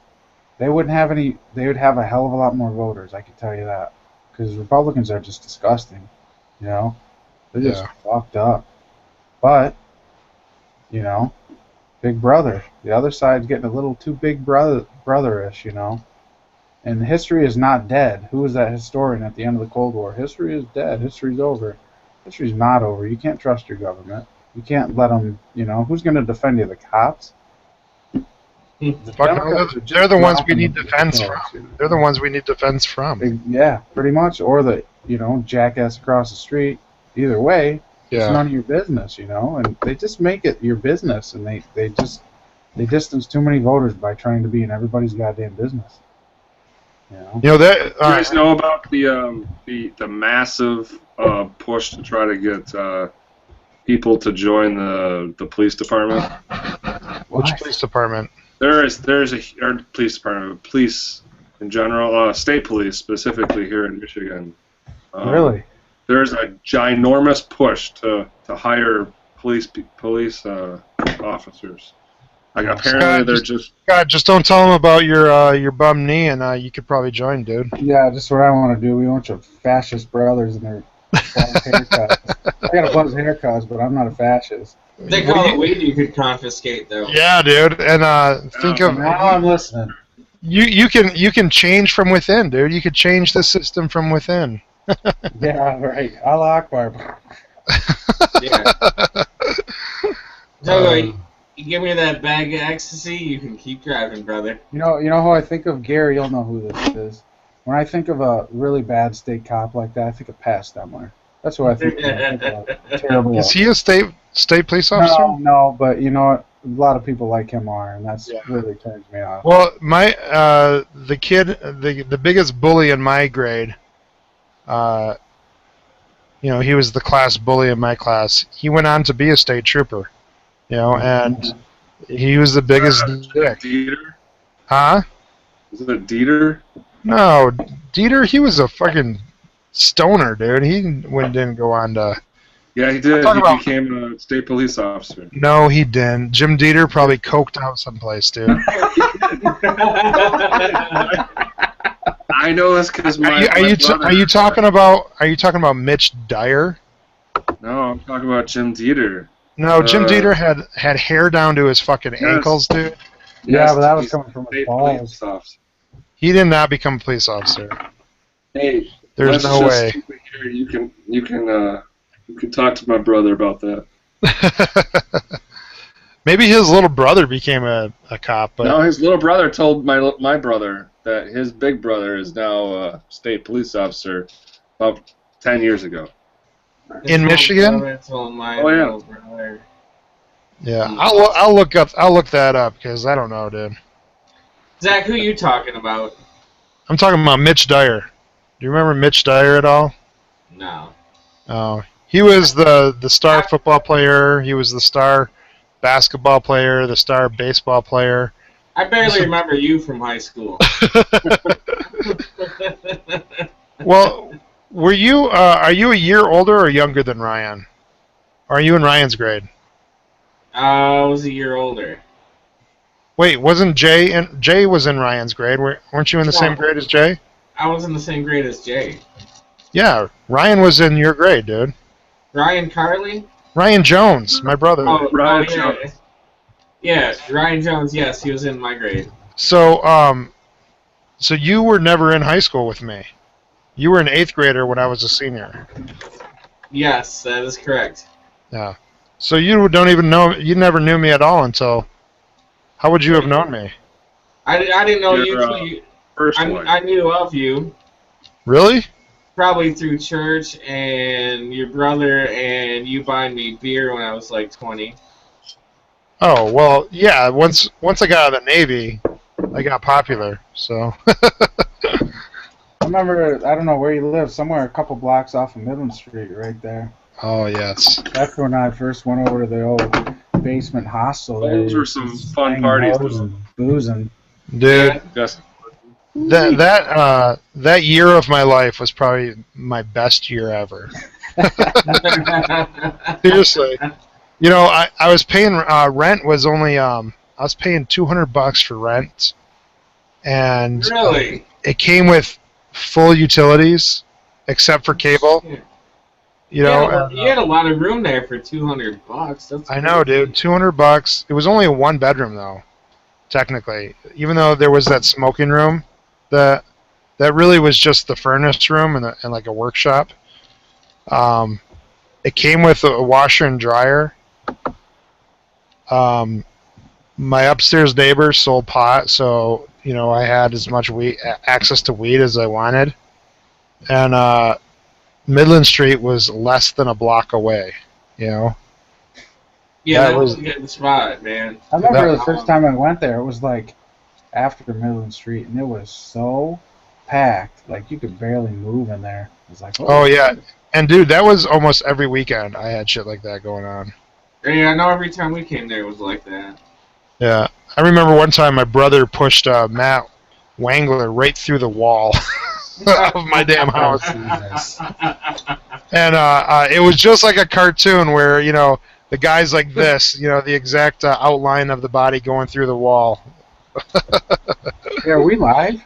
they wouldn't have any. They would have a hell of a lot more voters. I can tell you that. Because Republicans are just disgusting. You know, they're just fucked up. But Big Brother. The other side's getting a little too big brotherish, And history is not dead. Who was that historian at the end of the Cold War? History is dead. History's over. History's not over. You can't trust your government. You can't let them, who's going to defend you? The cops? They're the ones we need defense from. They're the ones we need defense from. Yeah, pretty much. Or the, jackass across the street. either way, it's Yeah. none of your business, and they just make it your business, and they distance too many voters by trying to be in everybody's goddamn business. That. You guys know about the massive push to try to get people to join the police department? Which Why? police department? There's or police department, police in general, state police specifically here in Michigan. Really? There's a ginormous push to hire police officers. Like apparently they're just God, just don't tell them about your bum knee, and you could probably join, dude. Yeah, just what I want to do. We want your fascist brothers and their buzz haircuts. I got a buzz haircuts, but I'm not a fascist. They call it weed you could confiscate, though. Yeah, dude. And think of Now I'm listening. you can change from within, dude. You could change the system from within. Yeah, right. Allah Akbar. Yeah. So, you give me that bag of ecstasy, you can keep driving, brother. You know who I think of? Gary, you'll know who this is. When I think of a really bad state cop like that, I think of Pat Stemler. That's what I think of. Terrible. Is he a state police officer? No, but you know what? A lot of people like him are, and that's really turns me off. Well, my the kid, the biggest bully in my grade, he was the class bully in my class. He went on to be a state trooper, and he was the biggest dick. Dieter? Huh? Is it Dieter? No, Dieter, he was a fucking stoner, dude. He didn't go on to... Yeah, he did. Talk He about- became a state police officer. No, he didn't. Jim Dieter probably coked out someplace, dude. I know this because my brother- Are you talking about Mitch Dyer? No, I'm talking about Jim Dieter. No, Jim Uh, Dieter had hair down to his fucking ankles, dude. Yeah, but that was he's coming from his state balls. police officer. He did not become a police officer. Hey, There's let's no just way. keep it here. You can talk to my brother about that. Maybe his little brother became a cop, but No, his little brother told my brother that his big brother is now a state police officer about 10 years ago. In Michigan? Oh, yeah. yeah, I'll look that up because I don't know, dude. Zach, who you talking about? I'm talking about Mitch Dyer. Do you remember Mitch Dyer at all? No. Oh, he was the star football player. He was the star basketball player, the star baseball player. I barely remember you from high school. Well, are you a year older or younger than Ryan? Or are you in Ryan's grade? I was a year older. Wait, wasn't Jay was in Ryan's grade? Weren't you in the same grade as Jay? I was in the same grade as Jay. Yeah, Ryan was in your grade, dude. Ryan Carley? Ryan Jones, my brother. Ryan yeah. Jones. Yeah, Ryan Jones, yes, he was in my grade. So you were never in high school with me. You were an 8th grader when I was a senior. Yes, that is correct. Yeah. So you don't even know, you never knew me at all until, how would you have known me? I didn't know Your, you. First one. I knew of you. Really? Probably through church and your brother and you buying me beer when I was like 20. Oh, well, yeah, once I got out of the Navy, I got popular, so. I remember, I don't know where you live, somewhere a couple blocks off of Midland Street, right there. Oh, yes. That's when I first went over to the old basement hostel. Those there. were some Just fun hanging parties, out though. and boozing. Dude, Yes. that year of my life was probably my best year ever. Seriously. You know, I was paying, rent was only, I was paying $200 for rent. And Really? it came with full utilities, except for cable. You know, you had a lot of room there for $200. That's I know, dude. $200. It was only a 1-bedroom though, technically. Even though there was that smoking room, that really was just the furnace room and like a workshop. It came with a washer and dryer. My upstairs neighbor sold pot, so you know I had as much access to weed as I wanted, and Midland Street was less than a block away. You know. Yeah, That that was- was a good spot, man. I remember That- the first time I went there, it was like after Midland Street, and it was so packed, like you could barely move in there. It was like, Oh yeah, and dude, that was almost every weekend. I had shit like that going on. Yeah, I know every time we came there it was like that. Yeah, I remember one time my brother pushed Matt Wangler right through the wall of my damn house, Jesus. and it was just like a cartoon where the guy's like this, the exact outline of the body going through the wall. Yeah, are we live?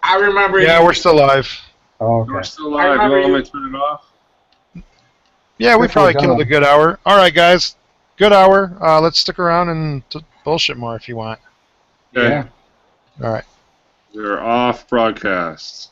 I remember. Yeah, we're still live. Oh, We're okay. still I live. You remember want me you- to turn it off? Yeah, we If we're probably done. killed a good hour. All right, guys, good hour. Let's stick around and bullshit more if you want. Okay. Yeah. All right. We're off broadcast.